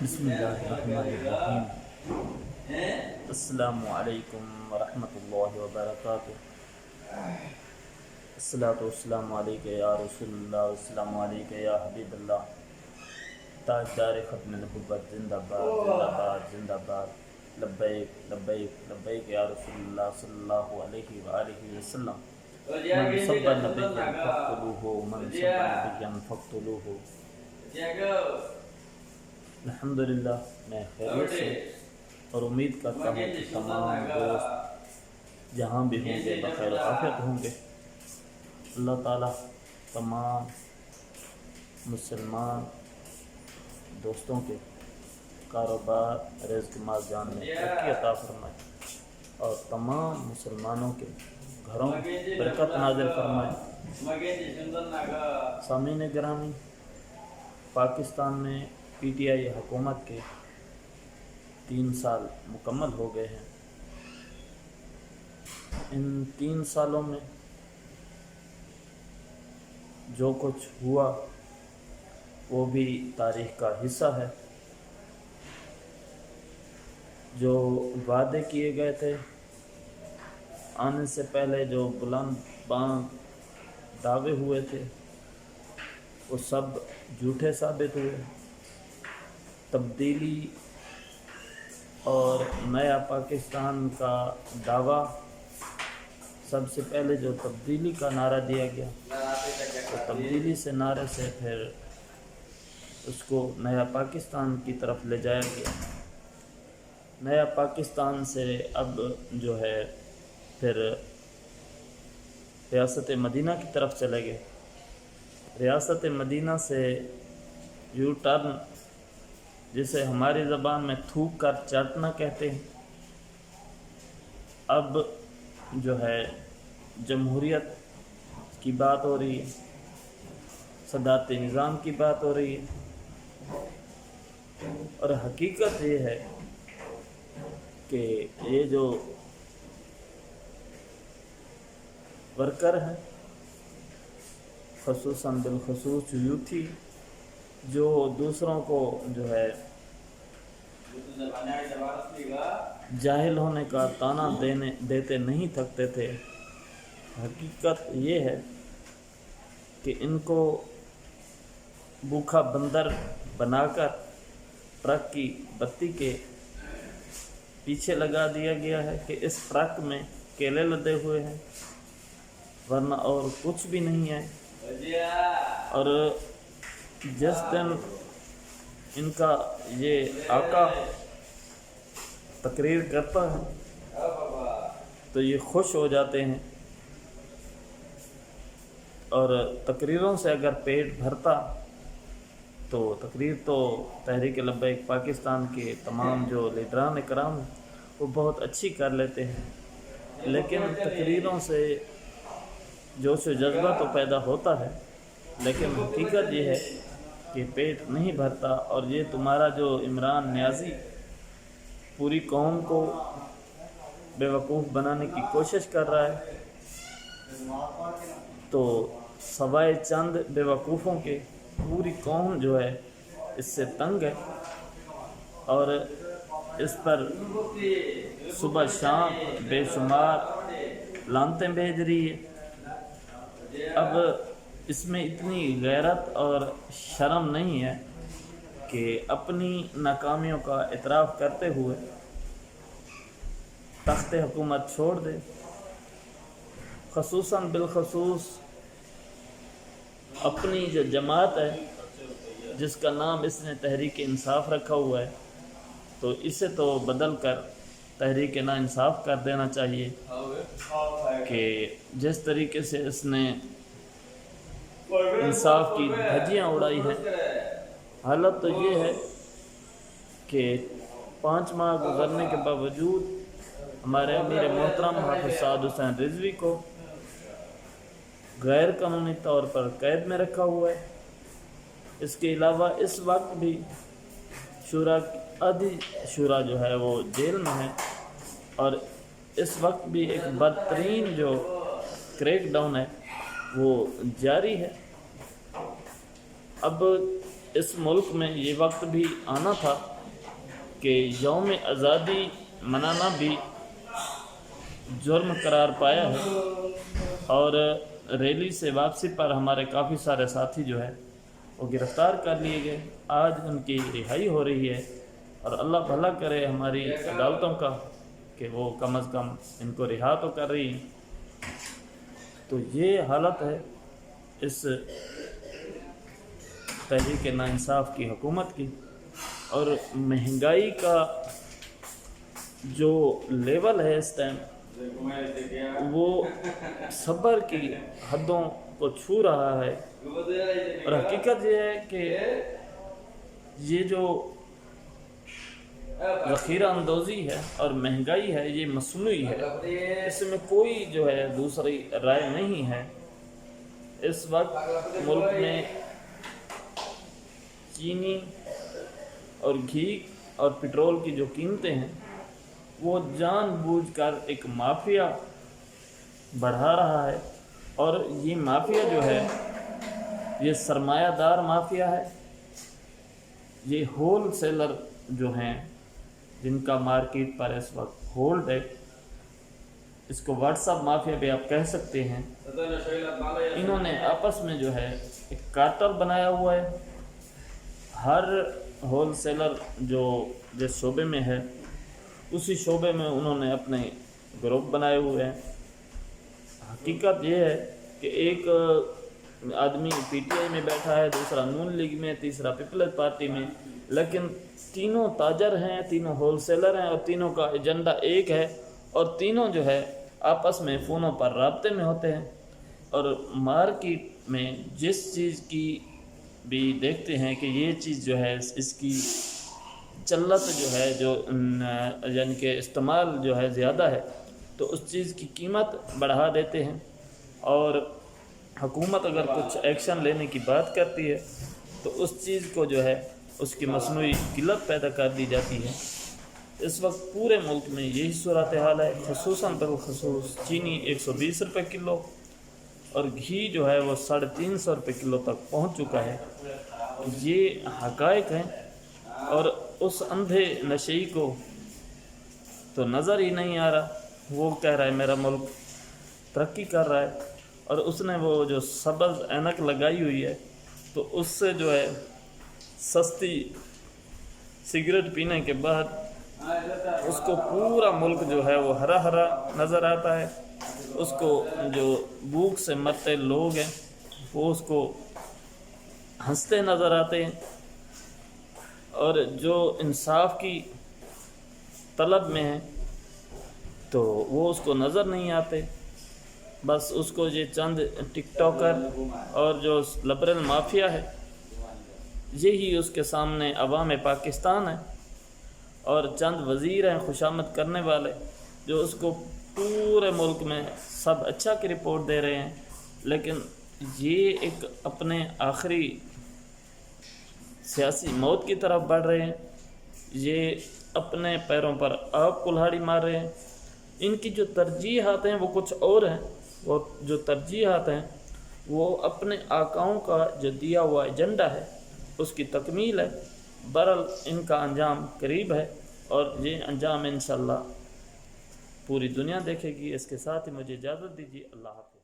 بسم اللہ الرحمن الرحیم۔ السلام علیکم ورحمۃ اللہ وبرکاتہ۔ الصلاۃ والسلام علیک یا رسول اللہ، السلام علیک یا حبیب اللہ۔ تاجدار ختم نبوت زندہ باد زندہ باد زندہ باد، لبیک لبیک لبیک یا رسول اللہ صلی اللہ علیہ وآلہ وسلم۔ من سب نبی فاقتلوہ، من سب نبی فاقتلوہ۔ الحمدللہ میں خیریت سے اور امید کرتا ہوں کہ تمام دوست جہاں بھی ہوں گے بخیر و عافیت ہوں گے۔ اللہ تعالیٰ تمام مسلمان دوستوں کے کاروبار، رزق، مال جان میں ترقی عطا فرمائے اور تمام مسلمانوں کے گھروں میں برکت نازل فرمائے۔ سامعین گرامی، پاکستان میں پی ٹی آئی حکومت کے 3 سال مکمل ہو گئے ہیں۔ ان 3 سالوں میں جو کچھ ہوا وہ بھی تاریخ کا حصہ ہے۔ جو وعدے کیے گئے تھے آنے سے پہلے، جو بلند بانگ دعوے ہوئے تھے، وہ سب جھوٹے ثابت ہوئے۔ تبدیلی اور نیا پاکستان کا دعویٰ، سب سے پہلے جو تبدیلی کا نعرہ دیا گیا، تو تبدیلی سے نعرے سے پھر اس کو نیا پاکستان کی طرف لے جایا گیا۔ نیا پاکستان سے اب جو ہے پھر ریاست مدینہ کی طرف چلے گئے۔ ریاست مدینہ سے یو ٹرن، جسے ہماری زبان میں تھوک کر چاٹنا کہتے ہیں، اب جو ہے جمہوریت کی بات ہو رہی ہے، صدارت نظام کی بات ہو رہی ہے۔ اور حقیقت یہ ہے کہ یہ جو ورکر ہیں، خصوصاً بالخصوص یوتھی، جو دوسروں کو جو ہے جاہل ہونے کا طعنہ دیتے نہیں تھکتے تھے، حقیقت یہ ہے کہ ان کو بھوکا بندر بنا کر ٹرک کی بتی کے پیچھے لگا دیا گیا ہے کہ اس ٹرک میں کیلے لدے ہوئے ہیں، ورنہ اور کچھ بھی نہیں ہے۔ اور جس دن ان کا یہ آقا تقریر کرتا ہے تو یہ خوش ہو جاتے ہیں، اور تقریروں سے اگر پیٹ بھرتا تو تقریر تو تحریک لبیک پاکستان کے تمام جو لیڈران کرام ہیں وہ بہت اچھی کر لیتے ہیں، لیکن تقریروں سے جوش و جذبہ تو پیدا ہوتا ہے، لیکن حقیقت یہ ہے کہ پیٹ نہیں بھرتا۔ اور یہ تمہارا جو عمران نیازی پوری قوم کو بے وقوف بنانے کی کوشش کر رہا ہے، تو سوائے چند بے وقوفوں کے پوری قوم جو ہے اس سے تنگ ہے، اور اس پر صبح شام بے شمار لعنتیں بھیج رہی ہے۔ اب اس میں اتنی غیرت اور شرم نہیں ہے کہ اپنی ناکامیوں کا اعتراف کرتے ہوئے تخت حکومت چھوڑ دے۔ خصوصاً بالخصوص اپنی جو جماعت ہے، جس کا نام اس نے تحریک انصاف رکھا ہوا ہے، تو اسے تو بدل کر تحریک نا انصاف کر دینا چاہیے کہ جس طریقے سے اس نے انصاف کی دھجیاں اڑائی ہیں۔ حالت تو یہ ہے کہ 5 ماہ گزرنے کے باوجود ہمارے امیر محترم حافظ سعد حسین رضوی کو غیر قانونی طور پر قید میں رکھا ہوا ہے۔ اس کے علاوہ اس وقت بھی آدھی شورا جو ہے وہ جیل میں ہے، اور اس وقت بھی ایک بدترین جو کریک ڈاؤن ہے وہ جاری ہے۔ اب اس ملک میں یہ وقت بھی آنا تھا کہ یوم آزادی منانا بھی جرم قرار پایا ہے، اور ریلی سے واپسی پر ہمارے کافی سارے ساتھی جو ہے وہ گرفتار کر لیے گئے۔ آج ان کی رہائی ہو رہی ہے، اور اللہ بھلا کرے ہماری عدالتوں کا کہ وہ کم از کم ان کو رہا تو کر رہی ہیں۔ تو یہ حالت ہے اس تحریک ناانصاف کی حکومت کی، اور مہنگائی کا جو لیول ہے اس ٹائم وہ صبر کی حدوں کو چھو رہا ہے، اور حقیقت یہ ہے کہ یہ جو ذخیرہ اندوزی ہے اور مہنگائی ہے یہ مصنوعی ہے، اس میں کوئی جو ہے دوسری رائے نہیں ہے۔ اس وقت ملک میں چینی اور گھی اور پٹرول کی جو قیمتیں ہیں وہ جان بوجھ کر ایک مافیا بڑھا رہا ہے، اور یہ مافیا جو ہے یہ سرمایہ دار مافیا ہے۔ یہ ہول سیلر جو ہیں جن کا مارکیٹ پر اس وقت ہولڈ ہے، اس کو واٹس ایپ مافیا بھی آپ کہہ سکتے ہیں، انہوں نے آپس میں جو ہے ایک کارٹل بنایا ہوا ہے۔ ہر ہول سیلر جو جس شعبے میں ہے اسی شعبے میں انہوں نے اپنے گروپ بنائے ہوئے ہیں۔ حقیقت یہ ہے کہ ایک آدمی پی ٹی آئی میں بیٹھا ہے، دوسرا نون لیگ میں، تیسرا پیپلز پارٹی میں، لیکن تینوں تاجر ہیں، تینوں ہول سیلر ہیں، اور تینوں کا ایجنڈا ایک ہے، اور تینوں جو ہے آپس میں فونوں پر رابطے میں ہوتے ہیں، اور مارکیٹ میں جس چیز کی بھی دیکھتے ہیں کہ یہ چیز جو ہے اس کی چلت جو ہے جو یعنی کہ استعمال جو ہے زیادہ ہے تو اس چیز کی قیمت بڑھا دیتے ہیں، اور حکومت اگر کچھ ایکشن لینے کی بات کرتی ہے تو اس چیز کو جو ہے اس کی مصنوعی قلت پیدا کر دی جاتی ہے۔ اس وقت پورے ملک میں یہی صورتحال ہے، خصوصاً بالخصوص چینی 120 روپے کلو اور گھی جو ہے وہ 350 روپے کلو تک پہنچ چکا ہے۔ یہ حقائق ہیں، اور اس اندھے نشئی کو تو نظر ہی نہیں آ رہا، وہ کہہ رہا ہے میرا ملک ترقی کر رہا ہے، اور اس نے وہ جو سبز اینک لگائی ہوئی ہے تو اس سے جو ہے سستی سگریٹ پینے کے بعد اس کو پورا ملک جو ہے وہ ہرا ہرا نظر آتا ہے۔ اس کو جو بھوک سے مرتے لوگ ہیں وہ اس کو ہنستے نظر آتے ہیں، اور جو انصاف کی طلب میں ہیں تو وہ اس کو نظر نہیں آتے۔ بس اس کو یہ چند ٹک ٹاکر اور جو لبرل مافیا ہے یہی اس کے سامنے عوام پاکستان ہے، اور چند وزیر ہیں خوشامد کرنے والے جو اس کو پورے ملک میں سب اچھا کی رپورٹ دے رہے ہیں، لیکن یہ ایک اپنے آخری سیاسی موت کی طرف بڑھ رہے ہیں۔ یہ اپنے پیروں پر آپ کلہاڑی مار رہے ہیں۔ ان کی جو ترجیحات ہیں وہ کچھ اور ہیں، وہ جو ترجیحات ہیں وہ اپنے آقاؤں کا جو دیا ہوا ایجنڈا ہے اس کی تکمیل ہے۔ بہرحال ان کا انجام قریب ہے، اور یہ انجام انشاءاللہ پوری دنیا دیکھے گی۔ اس کے ساتھ ہی مجھے اجازت دیجیے، اللہ حافظ۔